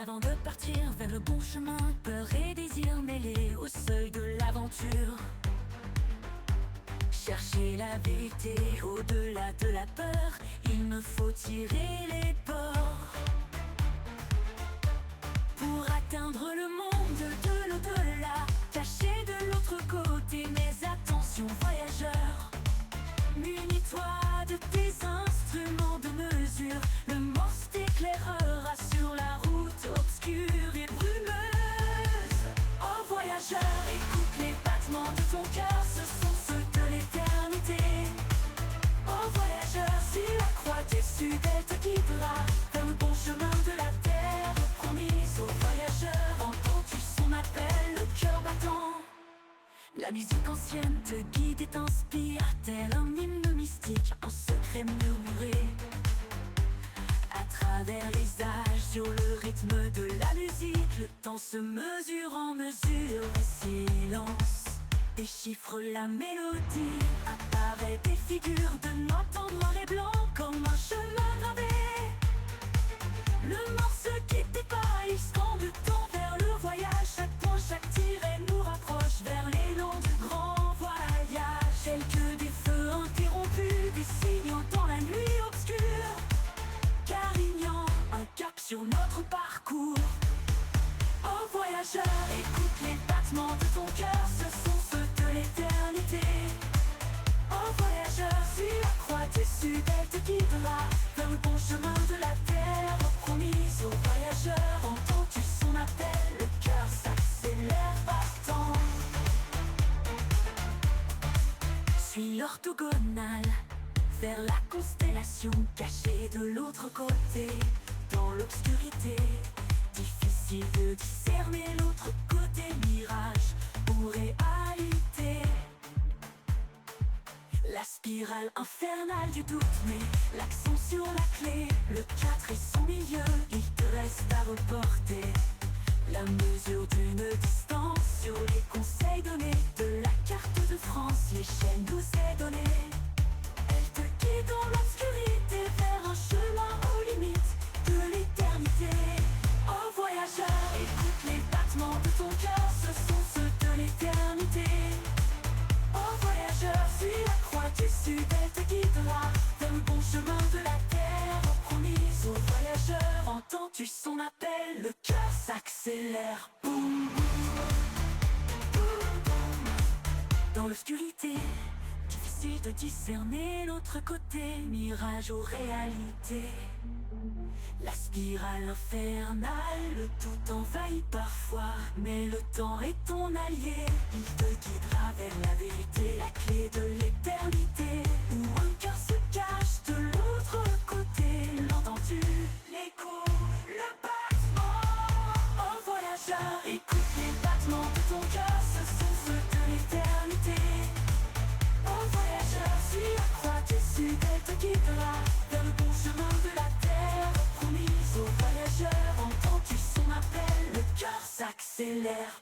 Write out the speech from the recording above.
Avant de partir vers le bon chemin, peur et désir mêlés au seuil de l'aventure. Chercher la vérité au-delà de la peur, il me faut tirer les bords. Pour atteindre le monde de l'au-delà, caché de l'autre côté, mais attention voyageur. Munis-toi de tes instruments de mesure, le morse t'éclairera sur la route obscure et brumeuse. Oh voyageur, écoute les battements de ton cœur, ce sont ceux de l'éternité. Oh voyageur, si la croix déçue d'elle te guidera vers le bon chemin de la terre promise. Oh voyageur, entends-tu son appel, le cœur battant? La musique ancienne te guide et t'inspire, tel un hymne mystique, un secret murmuré. À travers les âges, sur le rythme de la musique, le temps se mesure en mesure. Le silence déchiffre la mélodie, apparaît des figures de notes en noir et blanc comme un chemin gravé. Le morse qui dépasse, il scande le temps vers le voyage. Chaque point, chaque tiré nous rapproche vers l'élan du grand voyage. Quelques des feux interrompus, des signaux dans la nuit obscure, carignant un cap sur notre parcours. Oh voyageur, écoute les battements de ton cœur, ce sont ceux de l'éternité. Oh voyageur, si la croix déçue d'elle te guidera vers le bon chemin de la terre promise. Oh voyageur, entends-tu son appel, le cœur s'accélère battant. Suis l'orthogonale vers la constellation cachée de l'autre côté. Dans l'obscurité, difficile de discerner l'autre côté, mirage ou réalité. La spirale infernale du doute met l'accent sur la clé. Le 4 et son milieu, il te reste à reporter la mesure d'une distance sur les conseils donnés de la carte de France. L'échelle nous est donnée, elle te guide dans l'obscurité vers un chemin aux limites de l'éternité. Oh voyageur, écoute les battements de ton cœur, ce sont ceux de l'éternité. Oh voyageur, suis la croix déçue d'elle te guidera vers le bon chemin de la terre promise. Oh voyageur, entends-tu son appel, le cœur s'accélère. Boum, boum, boum, boum. Dans l'obscurité, difficile de discerner l'autre côté, mirage ou réalité. La spirale infernale, le tout envahit parfois, mais le temps est ton allié. Il te guidera vers la vérité, la clé de l'éternité, où un cœur se cache de l'autre côté. L'entends-tu? L'écho, le battement. Oh voyageur, écoute les battements de ton cœur, ce sont ceux de l'éternité. Oh voyageur, suis la croix déçue d'elle te guidera vers le bon chemin de la terre promise. Oh voyageur, entends-tu son appel, le cœur s'accélère.